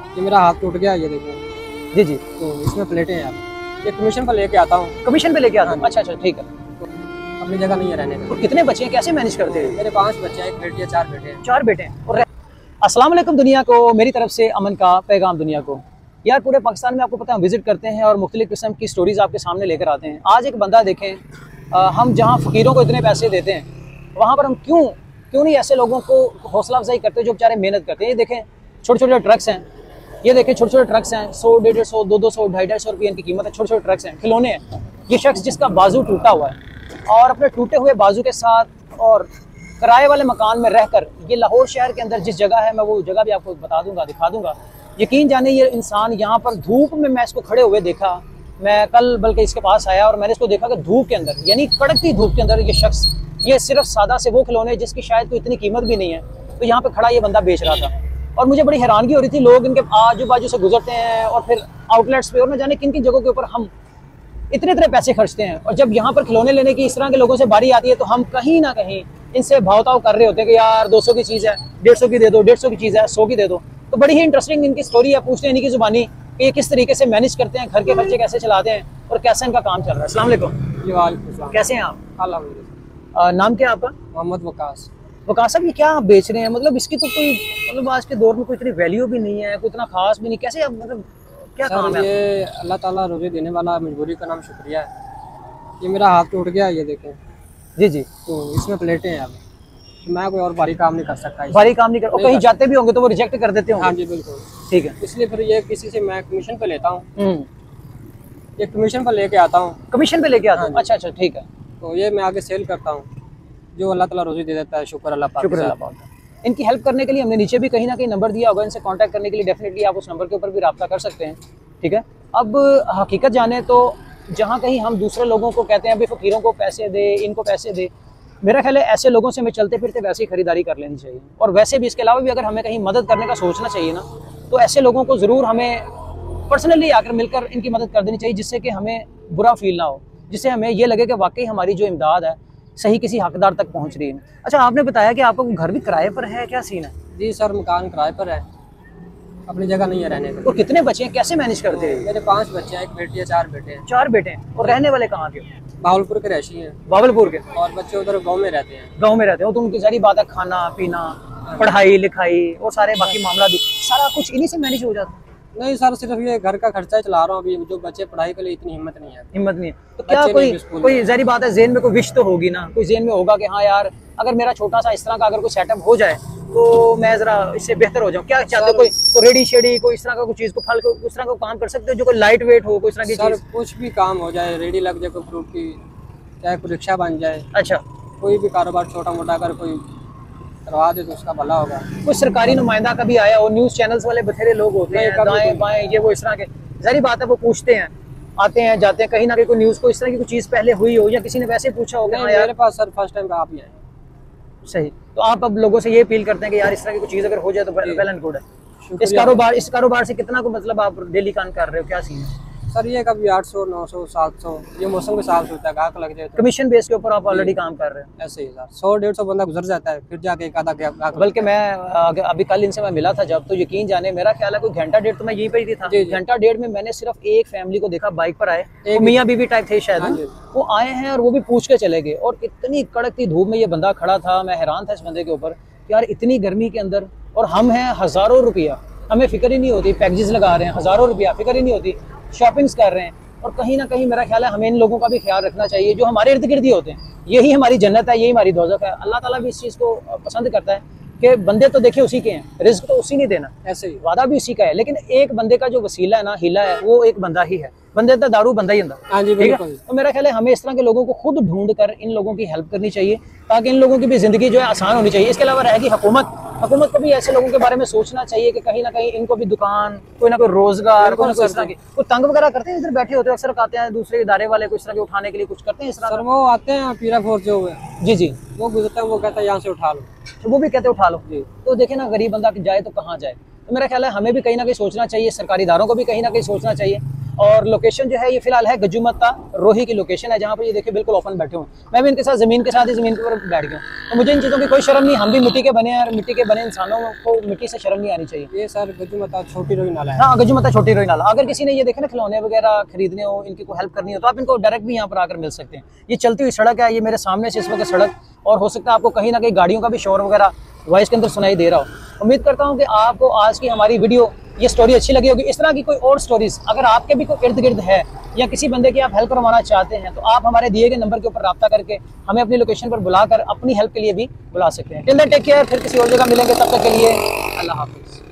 ये मेरा हाथ टूट गया, ये देखो। जी जी। तो इसमें प्लेटें हैं यार, ये कमीशन पर लेके आता हूँ। कमीशन पे लेके आता हूँ? हाँ। अच्छा अच्छा, ठीक है। अपनी जगह नहीं है रहने का। और कितने बच्चे हैं, कैसे मैनेज करते हैं? मेरे 5 बच्चे हैं, एक बेटी है, 4 बेटे हैं। 4 बेटे हैं। और अस्सलाम वालेकुम दुनिया को, मेरी तरफ से अमन का पैगाम दुनिया को। यार पूरे पाकिस्तान में आपको पता है विजिट करते हैं और मुख्तलिफ किस्म की स्टोरीज आपके सामने लेकर आते हैं। आज एक बंदा देखें, हम जहाँ फ़कीरों को इतने पैसे देते हैं वहाँ पर हम क्यों नहीं ऐसे लोगों को हौसला अफजाई करते जो बेचारे मेहनत करते हैं। ये देखें छोटे छोटे ट्रक्स हैं, ये देखें छोटे छोटे ट्रक्स हैं, 100, 150, 200, 250 रुपये इनकी कीमत है। छोटे छोटे ट्रक्स हैं, खिलौने हैं। ये शख्स जिसका बाजू टूटा हुआ है और अपने टूटे हुए बाजू के साथ और किराए वाले मकान में रहकर, ये लाहौर शहर के अंदर जिस जगह है, मैं वो जगह भी आपको बता दूंगा, दिखा दूंगा। यकीन जाने ये इंसान यहाँ पर धूप में, मैं इसको खड़े हुए देखा, मैं कल बल्कि इसके पास आया और मैंने इसको देखा कि धूप के अंदर, यानी कड़कती धूप के अंदर ये शख्स, ये सिर्फ सादा से वो खिलौने जिसकी शायद कोई इतनी कीमत भी नहीं है, तो यहाँ पे खड़ा ये बंदा बेच रहा था। और मुझे बड़ी हैरानगी हो रही थी, लोग इनके आजू बाजू से गुजरते हैं और फिर आउटलेट्स पे और न जाने किन किन जगहों के ऊपर हम इतने पैसे खर्चते हैं, और जब यहाँ पर खिलौने लेने की इस तरह के लोगों से बारी आती है तो हम कहीं ना कहीं इनसे भाव-ताव कर रहे होते हैं कि यार 200 की चीज़ है 150 की दे दो, 150 की चीज़ है 100 की दे दो। तो बड़ी ही इंटरेस्टिंग इनकी स्टोरी है, पूछते हैं इनकी जुबानी कि ये किस तरीके से मैनेज करते हैं, घर के खर्चे कैसे चलाते हैं और कैसे इनका काम चल रहा है। अस्सलाम वालेकुम। कैसे हैं आप? अल्हम्दुलिल्लाह। नाम क्या है आपका? मोहम्मद वकास। वकास साहब, ये क्या आप बेच रहे हैं? मतलब इसकी तो कोई, मतलब आज के दौर में कोई इतनी वैल्यू भी नहीं है, कोई इतना खास भी नहीं, कैसे आप, मतलब क्या काम है? ये अल्लाह ताला रोज़ी देने वाला, मजबूरी का नाम शुक्रिया है। ये मेरा हाथ टूट गया, ये देखें। जी जी। तो इसमें प्लेटें हैं, तो मैं कोई और भारी काम नहीं कर सकता। भारी काम नहीं कर, और कहीं जाते भी होंगे तो वो रिजेक्ट कर देते होंगे। हाँ जी बिल्कुल, ठीक है। इसलिए फिर ये किसी से मैं कमीशन पे लेता हूँ, ये कमीशन पर लेके आता हूँ। कमीशन पे लेके आता हूँ? अच्छा अच्छा, ठीक है। तो ये मैं आगे सेल करता हूँ, जो अल्लाह ताला रोज़ी दे देता है, शुक्र अल्लाह पाक। शुक्र अल्लाह पाक। इनकी हेल्प करने के लिए हमने नीचे भी कहीं ना कहीं नंबर दिया होगा, इनसे कांटेक्ट करने के लिए डेफिनेटली आप उस नंबर के ऊपर भी रब्ता कर सकते हैं। ठीक है। अब हकीकत जाने तो जहाँ कहीं हम दूसरे लोगों को कहते हैं अभी फ़कीरों को पैसे दे, इनको पैसे दे, मेरा ख्याल है ऐसे लोगों से हमें चलते फिरते वैसे ही खरीदारी कर लेनी चाहिए। और वैसे भी इसके अलावा भी अगर हमें कहीं मदद करने का सोचना चाहिए ना, तो ऐसे लोगों को ज़रूर हमें पर्सनली आकर मिलकर इनकी मदद कर देनी चाहिए, जिससे कि हमें बुरा फील ना हो, जिससे हमें ये लगे कि वाकई हमारी जो इमदाद है सही किसी हकदार तक पहुँच रही है। अच्छा, आपने बताया कि आपका घर भी किराए पर है, क्या सीन है? जी सर, मकान किराए पर है, अपनी जगह नहीं है रहने का। और कितने बच्चे हैं, कैसे मैनेज करते हैं? मेरे 5 बच्चे हैं, एक बेटी है, 4 बेटे हैं। 4 बेटे हैं। और रहने वाले कहाँ के? भावलपुर के रहशी हैं। भावलपुर के। और बच्चे उधर गांव में रहते हैं। गांव में रहते हो तो उनकी सारी बात है, खाना पीना, पढ़ाई लिखाई और सारे बाकी मामला भी सारा कुछ इन्हीं से मैनेज हो जाता है? नहीं सर, सिर्फ ये घर का खर्चा चला रहा हूँ अभी, जो बच्चे पढ़ाई के लिए इतनी हिम्मत नहीं है। हिम्मत नहीं है तो क्या कोई जाहिर बात है जेहन में कोई विश तो होगी ना, कोई जेहन में होगा कि हाँ यार अगर मेरा छोटा सा इस तरह का अगर कोई सेटअप हो जाए तो मैं जरा इससे बेहतर हो जाऊँ। क्या चाहते हो? कोई रेडी शेडी कोई इस तरह का कोई चीज़ को फल को उस तरह का काम कर सकते हो जो कोई लाइट वेट हो, कोई इस तरह की चीज़? कुछ भी काम हो जाए, रेडी लग जाए कोई फ्रूट की, चाहे कोई रिक्शा बन जाए। अच्छा, कोई भी कारोबार छोटा मोटा अगर कोई करवा दे तो उसका भला होगा। कोई सरकारी नुमाइंदा कभी आया हो? न्यूज़ चैनल्स वाले बथेरे लोग होते हैं, दाएं बाएं ये वो इस तरह के, जाहिर बात है वो पूछते हैं, आते हैं जाते हैं, कहीं ना कहीं कोई न्यूज़ को इस तरह की कोई चीज़ पहले हुई हो या किसी ने वैसे पूछा होगा? हाँ यार मेरे पास सर फर्स्ट टाइम आप ही आए। सही। तो आप अब लोगों से ये अपील करते हैं कि यार इस तरह की कोई चीज़ अगर हो जाए तो वेल एंड गुड है। इस कारोबार से कितना को मतलब आप डेली काम कर रहे हो, क्या सीन है? सर ये कभी 800, 900, 700, ये मौसम के हिसाब से होता है, गाहक लग जाए तो। कमीशन बेस के ऊपर आप ऑलरेडी काम कर रहे हैं? ऐसे ही सर, 100-150 बंदा गुजर जाता है, फिर जाके एक आधा गाहक। बल्कि मैं अभी कल इनसे मैं मिला था जब, तो यकीन जाने मेरा ख्याल है कोई घंटा डेढ़ तो मैं यहीं पर ही था। घंटा डेढ़ में मैंने सिर्फ एक फैमिली को देखा, बाइक पर आए, मियाँ बीवी टाइप थे शायद, वो आए हैं और वो भी पूछ के चले गए। और इतनी कड़कती धूप में ये बंदा खड़ा था, मैं हैरान था इस बंदे के ऊपर, यार इतनी गर्मी के अंदर, और हम हैं हज़ारों रुपया, हमें फिक्र ही नहीं होती, पैकेजेस लगा रहे हैं हज़ारों रुपया, फिक्र ही नहीं होती, शॉपिंग्स कर रहे हैं। और कहीं ना कहीं मेरा ख्याल है हमें इन लोगों का भी ख्याल रखना चाहिए जो हमारे इर्द गिर्द ही होते हैं। यही हमारी जन्नत है, यही हमारी दोज़ख है। अल्लाह ताला भी इस चीज़ को पसंद करता है कि बंदे तो देखिए उसी के हैं, रिस्क तो उसी ने देना, ऐसे ही वादा भी उसी का है, लेकिन एक बंदे का जो वसीला है ना, हीला है, वो एक बंदा ही है। बंदे तो दारू बंदा ही अंदर। हाँ जी बिल्कुल। तो मेरा ख्याल है हमें इस तरह के लोगों को खुद ढूंढ कर इन लोगों की हेल्प करनी चाहिए, ताकि इन लोगों की भी जिंदगी जो है आसान होनी चाहिए। इसके अलावा रहेगी हुकूमत को भी ऐसे लोगों के बारे में सोचना चाहिए कि कहीं ना कहीं इनको भी दुकान, कोई ना कोई रोजगार, कोई इस तरह की कोई तंग वगैरह करते हैं, इधर बैठे होते हैं अक्सर, आते हैं दूसरे इदारे वाले को इस तरह के उठाने के लिए कुछ करते हैं इस तरह? सर वो आते हैं पीरा फोर्स जो है, जी जी, वो गुजरता है, वो कहता है यहाँ से उठा लो, तो वो भी कहते उठा लो जी। तो देखे ना गरीब बंदा जाए तो कहाँ जाए। तो मेरा ख्याल है हमें भी कहीं ना कहीं सोचना चाहिए, सरकारी इदारों को भी कहीं ना कहीं सोचना चाहिए। और लोकेशन जो है ये फिलहाल है गजुमत्ता रोही की लोकेशन है, जहाँ पर ये देखिए बिल्कुल ओपन बैठे हुए हैं। मैं भी इनके साथ ज़मीन के साथ ही ज़मीन के ऊपर बैठ गया हूँ। तो मुझे इन चीज़ों की कोई शर्म नहीं, हम भी मिट्टी के बने हैं और मिट्टी के बने इंसानों को मिट्टी से शर्म नहीं आनी चाहिए। ये सर गजुमत्ता छोटी रोही नाला है। हाँ, गजुमत्ता छोटी रोही नाला। अगर किसी ने ये देखे ना खिलौने वगैरह खरीदने हो, इनकी कोई हेल्प करनी हो, तो आप इनको डायरेक्ट भी यहाँ पर आकर मिल सकते हैं। ये चलती हुई सड़क है, ये मेरे सामने से इस वक्त सड़क, और हो सकता है आपको कहीं ना कहीं गाड़ियों का भी शोर वगैरह वॉइस के अंदर सुनाई दे रहा हो। उम्मीद करता हूँ कि आपको आज की हमारी वीडियो ये स्टोरी अच्छी लगी होगी। इस तरह की कोई और स्टोरीज अगर आपके भी कोई इर्द गिर्द है या किसी बंदे की आप हेल्प करवाना चाहते हैं, तो आप हमारे दिए गए नंबर के ऊपर रब्ता करके हमें अपनी लोकेशन पर बुलाकर अपनी हेल्प के लिए भी बुला सकते हैं। टिल देन टेक केयर, फिर किसी और जगह मिलेंगे, तब तक के लिए अल्लाह हाफिज़।